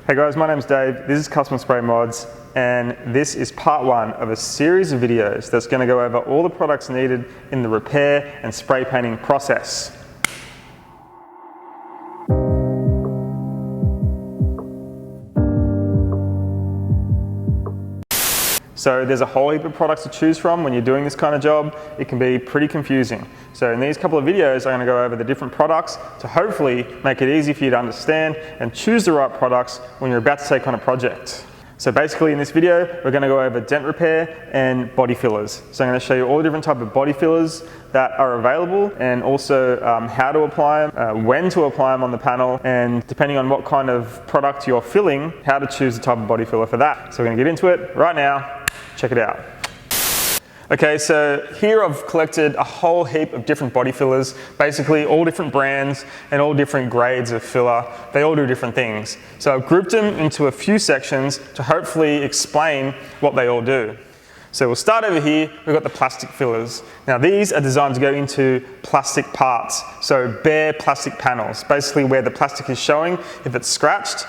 Hey guys, my name's Dave, this is Custom Spray Mods, and this is part one of a series of videos that's going to go over all the products needed in the repair and spray painting process. So there's a whole heap of products to choose from when you're doing this kind of job. It can be pretty confusing. So in these couple of videos, I'm going to go over the different products to hopefully make it easy for you to understand and choose the right products when you're about to take on a project. So basically in this video, we're going to go over dent repair and body fillers. So I'm going to show you all the different type of body fillers that are available, and also how to apply them, when to apply them on the panel, and depending on what kind of product you're filling, how to choose the type of body filler for that. So we're going to get into it right now. Check it out. Okay, so here I've collected a whole heap of different body fillers, basically all different brands and all different grades of filler. They all do different things. So I've grouped them into a few sections to hopefully explain what they all do. So we'll start over here, we've got the plastic fillers. Now these are designed to go into plastic parts, so bare plastic panels, basically where the plastic is showing if it's scratched.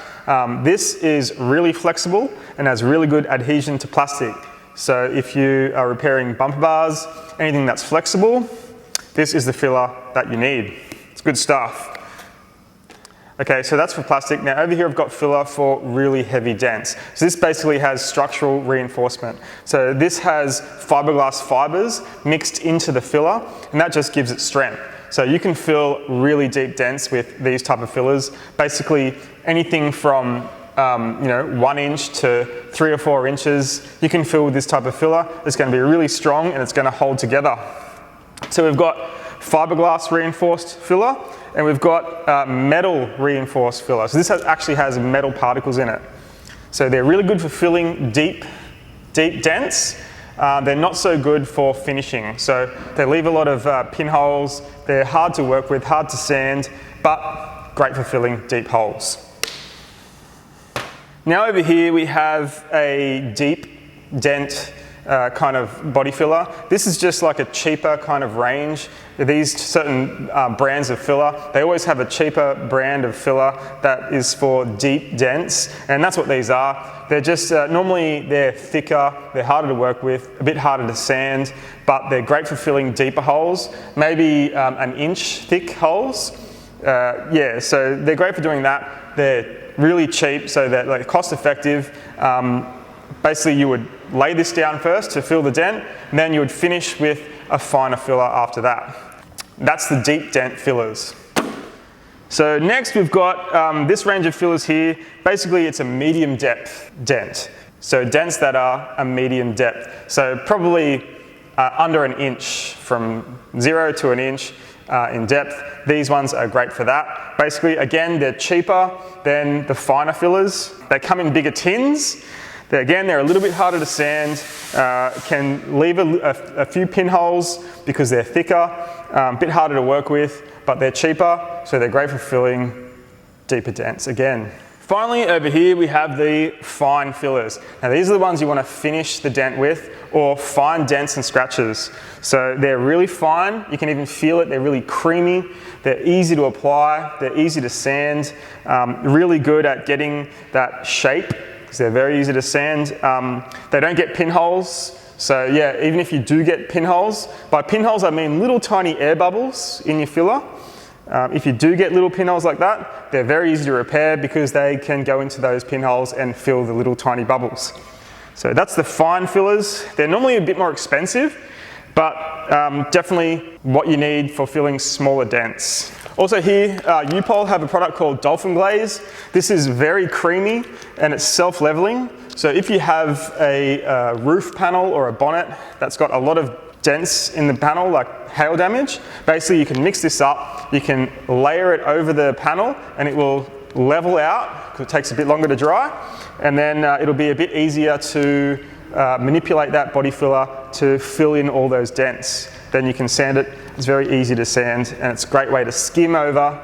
This is really flexible and has really good adhesion to plastic. So if you are repairing bumper bars, anything that's flexible, this is the filler that you need. It's good stuff. Okay, so that's for plastic. Now over here I've got filler for really heavy dents. So this basically has structural reinforcement. So this has fiberglass fibers mixed into the filler, and that just gives it strength. So you can fill really deep dents with these type of fillers. Basically anything from 1 inch to 3 or 4 inches, you can fill with this type of filler. It's going to be really strong and it's going to hold together. So we've got fiberglass reinforced filler, and we've got metal reinforced filler. So this actually has metal particles in it. So they're really good for filling deep dents. They're not so good for finishing. So they leave a lot of pinholes. They're hard to work with, hard to sand, but great for filling deep holes. Now over here we have a deep dent kind of body filler. This is just like a cheaper kind of range. These certain brands of filler, they always have a cheaper brand of filler that is for deep dents, and that's what these are. They're just, normally they're thicker, they're harder to work with, a bit harder to sand, but they're great for filling deeper holes, maybe 1 inch thick holes. So they're great for doing that. They're really cheap, so they're like cost effective. Basically you would lay this down first to fill the dent, and then you would finish with a finer filler after that. That's the deep dent fillers. So next we've got this range of fillers here. Basically it's a medium depth dent. So dents that are a medium depth. So probably under 1 inch, from 0 to 1 inch in depth. These ones are great for that. Basically, again, they're cheaper than the finer fillers. They come in bigger tins. They're a little bit harder to sand, can leave a few pinholes because they're thicker, a bit harder to work with, but they're cheaper, so they're great for filling deeper dents again. Finally, over here we have the fine fillers. Now these are the ones you want to finish the dent with, or fine dents and scratches. So they're really fine, you can even feel it, they're really creamy, they're easy to apply, they're easy to sand, really good at getting that shape, because they're very easy to sand. They don't get pinholes, so yeah, even if you do get pinholes, by pinholes I mean little tiny air bubbles in your filler. If you do get little pinholes like that, they're very easy to repair because they can go into those pinholes and fill the little tiny bubbles. So that's the fine fillers. They're normally a bit more expensive, but definitely what you need for filling smaller dents. Also here, U-POL have a product called Dolphin Glaze. This is very creamy and it's self-leveling. So if you have a roof panel or a bonnet that's got a lot of dents in the panel, like hail damage, basically you can mix this up, you can layer it over the panel and it will level out because it takes a bit longer to dry, and then it'll be a bit easier to manipulate that body filler to fill in all those dents. Then you can sand it. It's very easy to sand and it's a great way to skim over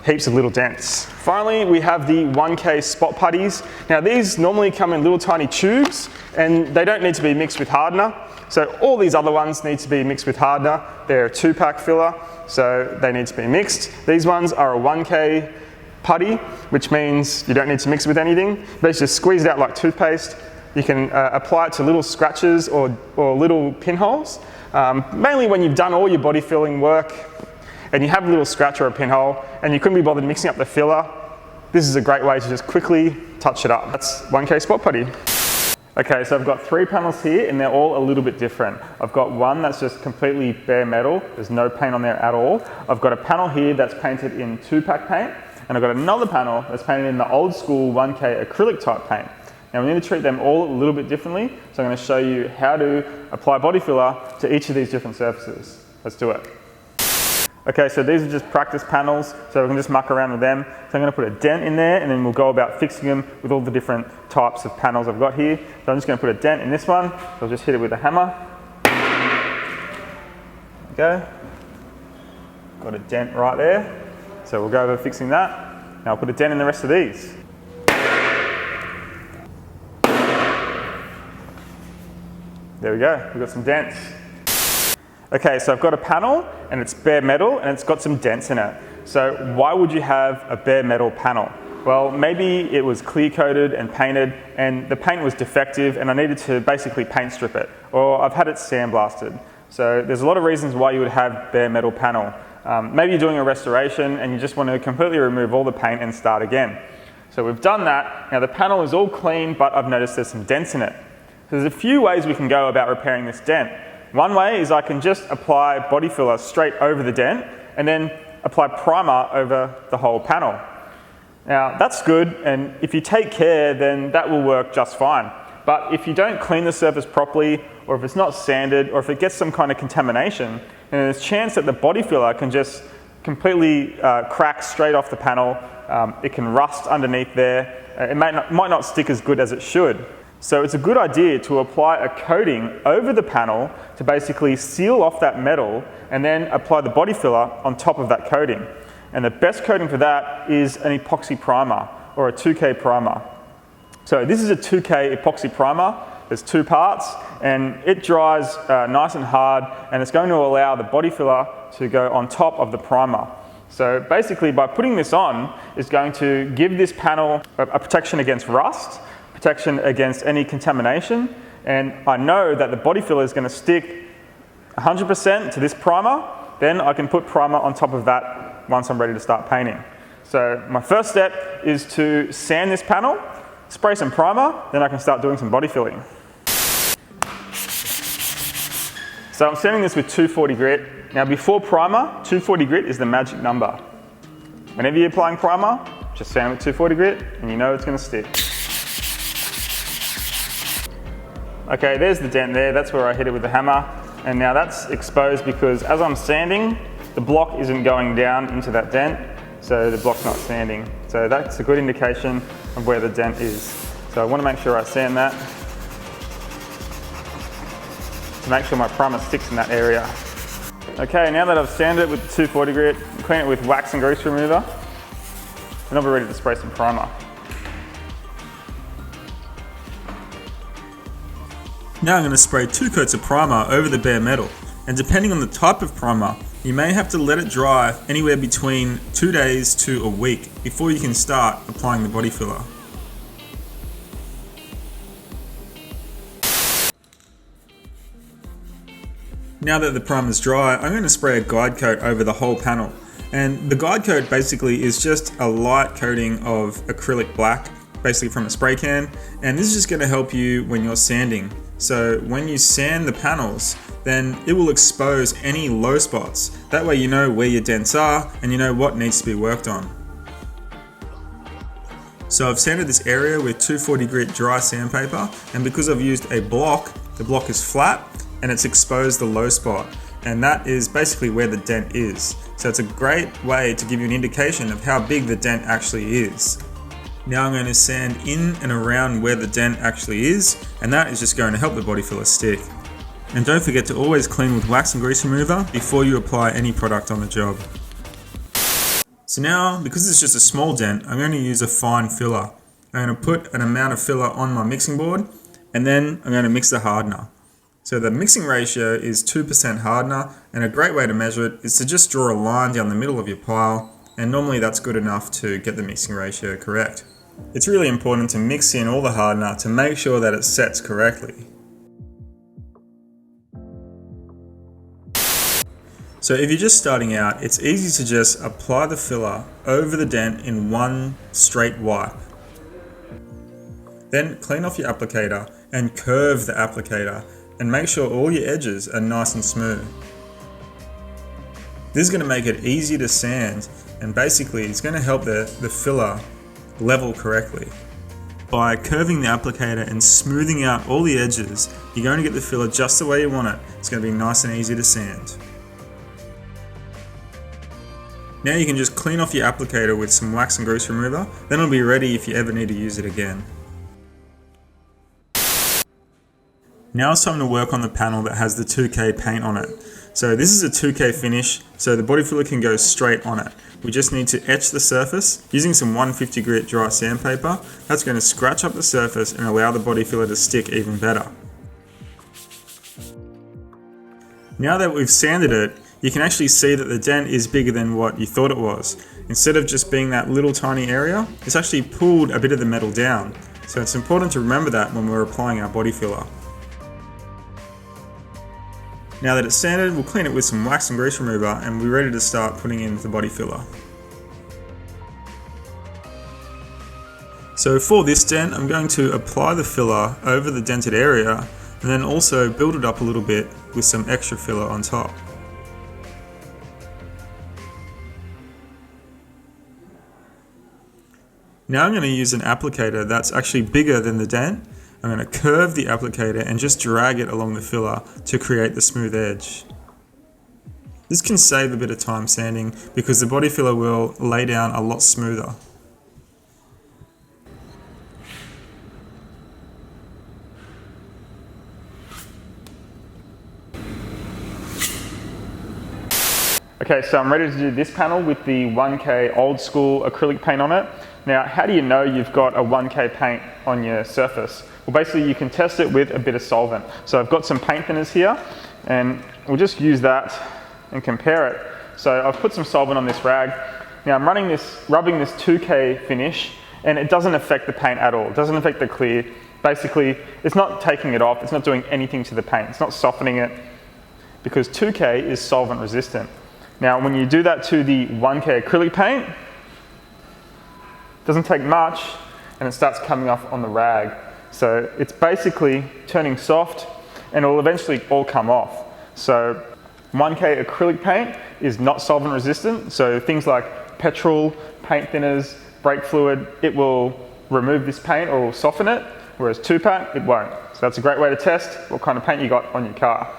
heaps of little dents. Finally, we have the 1K spot putties. Now these normally come in little tiny tubes and they don't need to be mixed with hardener. So all these other ones need to be mixed with hardener. They're a 2-pack filler, so they need to be mixed. These ones are a 1K putty, which means you don't need to mix it with anything. Basically just squeeze it out like toothpaste. You can apply it to little scratches or little pinholes. Mainly when you've done all your body filling work and you have a little scratch or a pinhole and you couldn't be bothered mixing up the filler, this is a great way to just quickly touch it up. That's 1K Spot Putty. Okay, so I've got 3 panels here and they're all a little bit different. I've got one that's just completely bare metal. There's no paint on there at all. I've got a panel here that's painted in 2-pack paint, and I've got another panel that's painted in the old school 1K acrylic type paint. Now we need to treat them all a little bit differently, so I'm going to show you how to apply body filler to each of these different surfaces. Let's do it. Okay, so these are just practice panels, so we can just muck around with them. So I'm going to put a dent in there and then we'll go about fixing them with all the different types of panels I've got here. So I'm just going to put a dent in this one, so I'll just hit it with a hammer. There we go. Got a dent right there. So we'll go over fixing that. Now I'll put a dent in the rest of these. There we go, we've got some dents. Okay, so I've got a panel and it's bare metal and it's got some dents in it. So why would you have a bare metal panel? Well, maybe it was clear coated and painted and the paint was defective and I needed to basically paint strip it, or I've had it sandblasted. So there's a lot of reasons why you would have bare metal panel. Maybe you're doing a restoration and you just want to completely remove all the paint and start again. So we've done that. Now the panel is all clean, but I've noticed there's some dents in it. So there's a few ways we can go about repairing this dent. One way is I can just apply body filler straight over the dent and then apply primer over the whole panel. Now that's good, and if you take care then that will work just fine. But if you don't clean the surface properly, or if it's not sanded, or if it gets some kind of contamination, then there's a chance that the body filler can just completely crack straight off the panel. It can rust underneath there. It might not stick as good as it should. So it's a good idea to apply a coating over the panel to basically seal off that metal and then apply the body filler on top of that coating. And the best coating for that is an epoxy primer or a 2K primer. So this is a 2K epoxy primer. There's 2 parts and it dries nice and hard, and it's going to allow the body filler to go on top of the primer. So basically by putting this on, it's going to give this panel a protection against rust, protection against any contamination, and I know that the body filler is going to stick 100% to this primer. Then I can put primer on top of that once I'm ready to start painting. So my first step is to sand this panel, spray some primer, then I can start doing some body filling. So I'm sanding this with 240 grit. Now before primer, 240 grit is the magic number. Whenever you're applying primer, just sand with 240 grit and you know it's going to stick. Okay, there's the dent there, that's where I hit it with the hammer. And now that's exposed because as I'm sanding, the block isn't going down into that dent, so the block's not sanding. So that's a good indication of where the dent is. So I want to make sure I sand that to make sure my primer sticks in that area. Okay, now that I've sanded it with the 240 grit, clean it with wax and grease remover, and I'll be ready to spray some primer. Now I'm going to spray 2 coats of primer over the bare metal, and depending on the type of primer, you may have to let it dry anywhere between 2 days to a week before you can start applying the body filler. Now that the primer is dry, I'm going to spray a guide coat over the whole panel. And the guide coat basically is just a light coating of acrylic black, basically from a spray can, and this is just going to help you when you're sanding. So when you sand the panels, then it will expose any low spots. That way you know where your dents are and you know what needs to be worked on. So I've sanded this area with 240 grit dry sandpaper, and because I've used a block, the block is flat and it's exposed the low spot, and that is basically where the dent is. So it's a great way to give you an indication of how big the dent actually is. Now I'm going to sand in and around where the dent actually is, and that is just going to help the body filler stick. And don't forget to always clean with wax and grease remover before you apply any product on the job. So now, because it's just a small dent, I'm going to use a fine filler. I'm going to put an amount of filler on my mixing board, and then I'm going to mix the hardener. So the mixing ratio is 2% hardener, and a great way to measure it is to just draw a line down the middle of your pile and normally that's good enough to get the mixing ratio correct. It's really important to mix in all the hardener to make sure that it sets correctly. So if you're just starting out, it's easy to just apply the filler over the dent in one straight wipe. Then clean off your applicator and curve the applicator and make sure all your edges are nice and smooth. This is going to make it easy to sand, and basically it's going to help the filler level correctly. By curving the applicator and smoothing out all the edges, you're going to get the filler just the way you want it. It's going to be nice and easy to sand. Now you can just clean off your applicator with some wax and grease remover, then it'll be ready if you ever need to use it again. Now it's time to work on the panel that has the 2K paint on it. So this is a 2K finish, so the body filler can go straight on it. We just need to etch the surface using some 150 grit dry sandpaper. That's going to scratch up the surface and allow the body filler to stick even better. Now that we've sanded it, you can actually see that the dent is bigger than what you thought it was. Instead of just being that little tiny area, it's actually pulled a bit of the metal down. So it's important to remember that when we're applying our body filler. Now that it's sanded, we'll clean it with some wax and grease remover and we're ready to start putting in the body filler. So for this dent, I'm going to apply the filler over the dented area and then also build it up a little bit with some extra filler on top. Now I'm going to use an applicator that's actually bigger than the dent. I'm going to curve the applicator and just drag it along the filler to create the smooth edge. This can save a bit of time sanding because the body filler will lay down a lot smoother. Okay, so I'm ready to do this panel with the 1K old school acrylic paint on it. Now, how do you know you've got a 1K paint on your surface? Well, basically you can test it with a bit of solvent. So I've got some paint thinners here and we'll just use that and compare it. So I've put some solvent on this rag. Now I'm rubbing this 2K finish and it doesn't affect the paint at all. It doesn't affect the clear. Basically, it's not taking it off. It's not doing anything to the paint. It's not softening it because 2K is solvent resistant. Now, when you do that to the 1K acrylic paint, it doesn't take much and it starts coming off on the rag. So it's basically turning soft and it will eventually all come off. So 1K acrylic paint is not solvent resistant. So things like petrol, paint thinners, brake fluid, it will remove this paint or will soften it, whereas 2-pack, it won't. So that's a great way to test what kind of paint you got on your car.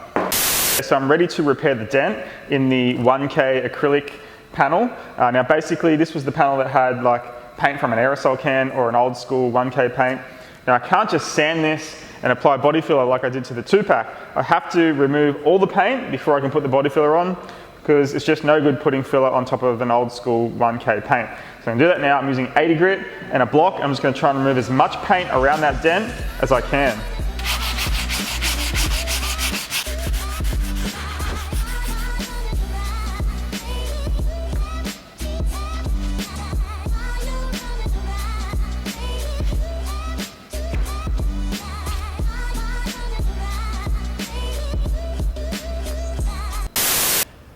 So I'm ready to repair the dent in the 1K acrylic panel. Now basically this was the panel that had like paint from an aerosol can or an old school 1K paint. Now I can't just sand this and apply body filler like I did to the 2-pack. I have to remove all the paint before I can put the body filler on because it's just no good putting filler on top of an old school 1K paint. So I'm going to do that now. I'm using 80 grit and a block. I'm just going to try and remove as much paint around that dent as I can.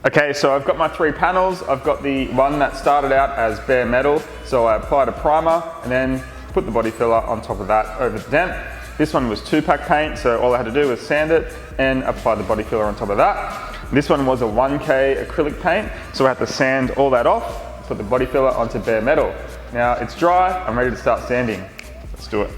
Okay, so I've got my 3 panels. I've got the one that started out as bare metal, so I applied a primer and then put the body filler on top of that over the dent. This one was 2-pack paint, so all I had to do was sand it and apply the body filler on top of that. This one was a 1K acrylic paint, so I had to sand all that off, put the body filler onto bare metal. Now it's dry, I'm ready to start sanding. Let's do it.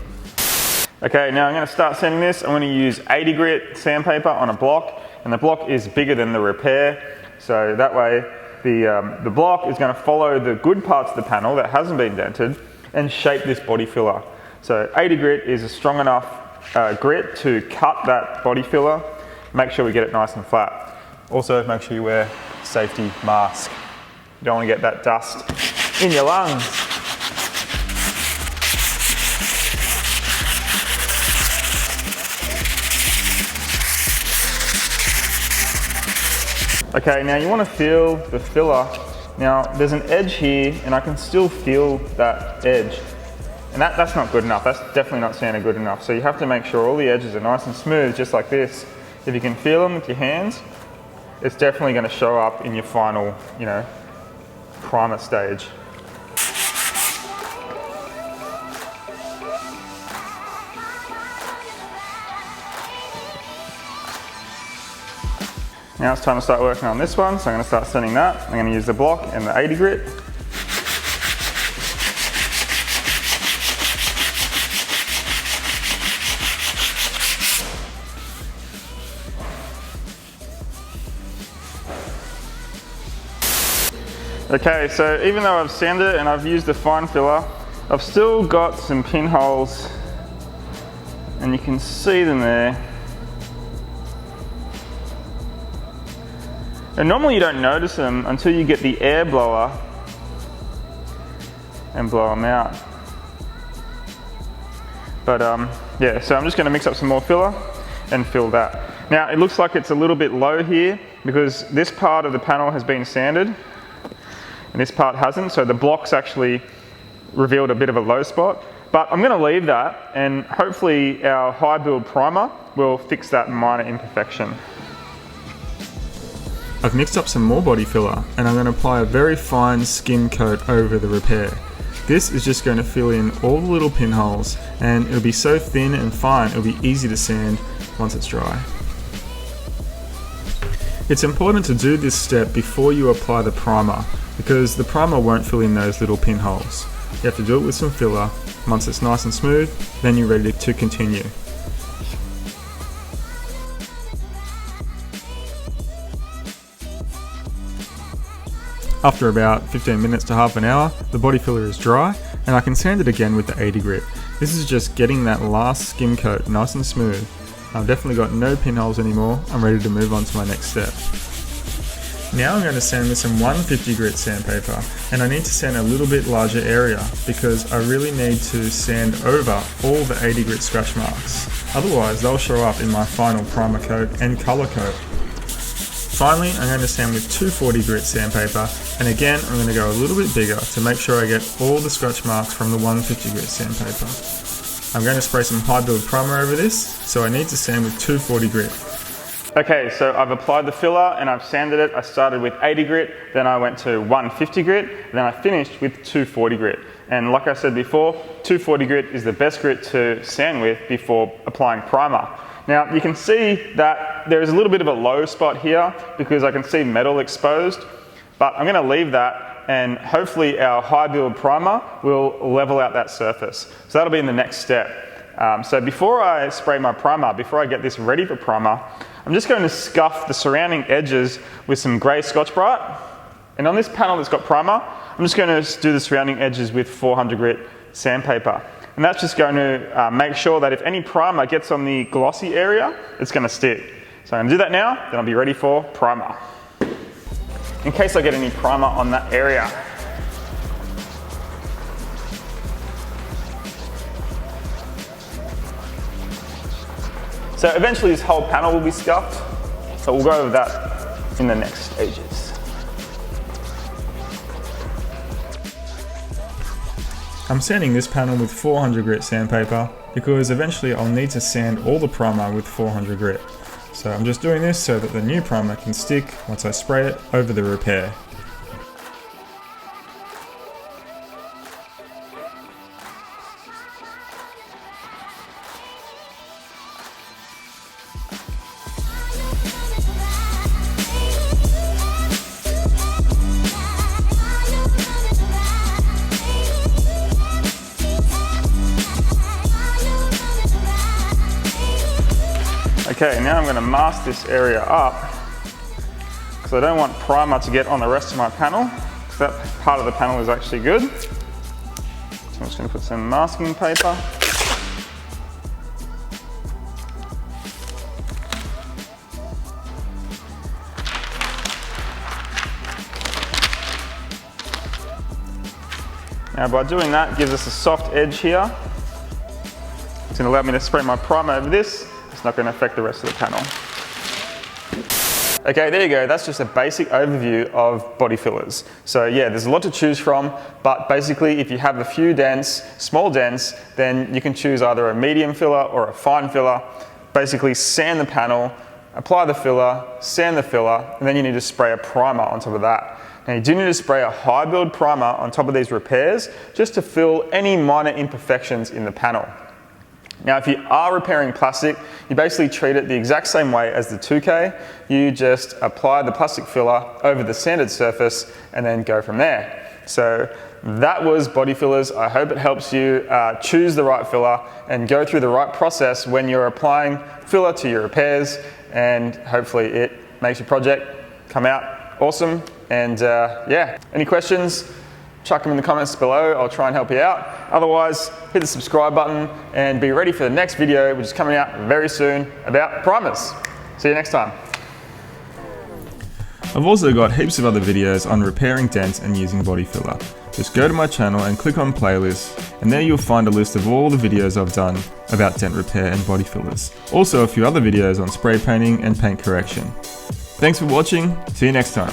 Okay, now I'm going to start sanding this. I'm going to use 80 grit sandpaper on a block, and the block is bigger than the repair. So that way the block is going to follow the good parts of the panel that hasn't been dented and shape this body filler. So 80 grit is a strong enough grit to cut that body filler. Make sure we get it nice and flat. Also make sure you wear a safety mask. You don't want to get that dust in your lungs. Okay, now you want to feel the filler Now there's an edge here and I can still feel that edge. And that's not good enough. That's definitely not sanded good enough. So you have to make sure all the edges are nice and smooth, just like this. If you can feel them with your hands, it's definitely going to show up in your final, primer stage. Now it's time to start working on this one, so I'm going to start sanding that. I'm going to use the block and the 80 grit. Okay, so even though I've sanded it and I've used the fine filler, I've still got some pinholes, and you can see them there. And normally you don't notice them until you get the air blower and blow them out. But yeah, so I'm just going to mix up some more filler and fill that. Now it looks like it's a little bit low here because this part of the panel has been sanded and this part hasn't, so the block's actually revealed a bit of a low spot. But I'm going to leave that, and hopefully our high build primer will fix that minor imperfection. I've mixed up some more body filler and I'm going to apply a very fine skim coat over the repair. This is just going to fill in all the little pinholes, and it'll be so thin and fine it'll be easy to sand once it's dry. It's important to do this step before you apply the primer, because the primer won't fill in those little pinholes. You have to do it with some filler. Once it's nice and smooth, then you're ready to continue. After about 15 minutes to half an hour, the body filler is dry, and I can sand it again with the 80 grit. This is just getting that last skim coat nice and smooth. I've definitely got no pinholes anymore. I'm ready to move on to my next step. Now I'm going to sand with some 150 grit sandpaper, and I need to sand a little bit larger area because I really need to sand over all the 80 grit scratch marks. Otherwise they'll show up in my final primer coat and colour coat. Finally, I'm going to sand with 240 grit sandpaper, and again I'm going to go a little bit bigger to make sure I get all the scratch marks from the 150 grit sandpaper. I'm going to spray some high build primer over this, so I need to sand with 240 grit. Okay, so I've applied the filler and I've sanded it. I started with 80 grit, then I went to 150 grit, then I finished with 240 grit. And like I said before, 240 grit is the best grit to sand with before applying primer. Now you can see that there is a little bit of a low spot here because I can see metal exposed, but I'm going to leave that, and hopefully our high build primer will level out that surface. So that'll be in the next step. So before I spray my primer, before I get this ready for primer, I'm just going to scuff the surrounding edges with some grey Scotch-Brite. And on this panel that's got primer, I'm just going to do the surrounding edges with 400 grit sandpaper. And that's just going to make sure that if any primer gets on the glossy area, it's going to stick. So I'm going to do that now, then I'll be ready for primer. In case I get any primer on that area. So eventually this whole panel will be scuffed, so we'll go over that in the next stages. I'm sanding this panel with 400 grit sandpaper because eventually I'll need to sand all the primer with 400 grit. So I'm just doing this so that the new primer can stick once I spray it over the repair. Okay, now I'm going to mask this area up because I don't want primer to get on the rest of my panel, because that part of the panel is actually good. So I'm just going to put some masking paper. Now by doing that, it gives us a soft edge here. It's going to allow me to spray my primer over this. It's not going to affect the rest of the panel. Okay, there you go. That's just a basic overview of body fillers. So yeah, there's a lot to choose from, but basically if you have a few dents, small dents, then you can choose either a medium filler or a fine filler. Basically sand the panel, apply the filler, sand the filler, and then you need to spray a primer on top of that. Now you do need to spray a high build primer on top of these repairs just to fill any minor imperfections in the panel. Now if you are repairing plastic, you basically treat it the exact same way as the 2K. You just apply the plastic filler over the sanded surface and then go from there. So that was body fillers. I hope it helps you choose the right filler and go through the right process when you're applying filler to your repairs, and hopefully it makes your project come out awesome. And yeah, any questions? Chuck them in the comments below, I'll try and help you out. Otherwise, hit the subscribe button and be ready for the next video, which is coming out very soon about primers. See you next time. I've also got heaps of other videos on repairing dents and using body filler. Just go to my channel and click on playlists, and there you'll find a list of all the videos I've done about dent repair and body fillers. Also a few other videos on spray painting and paint correction. Thanks for watching, see you next time.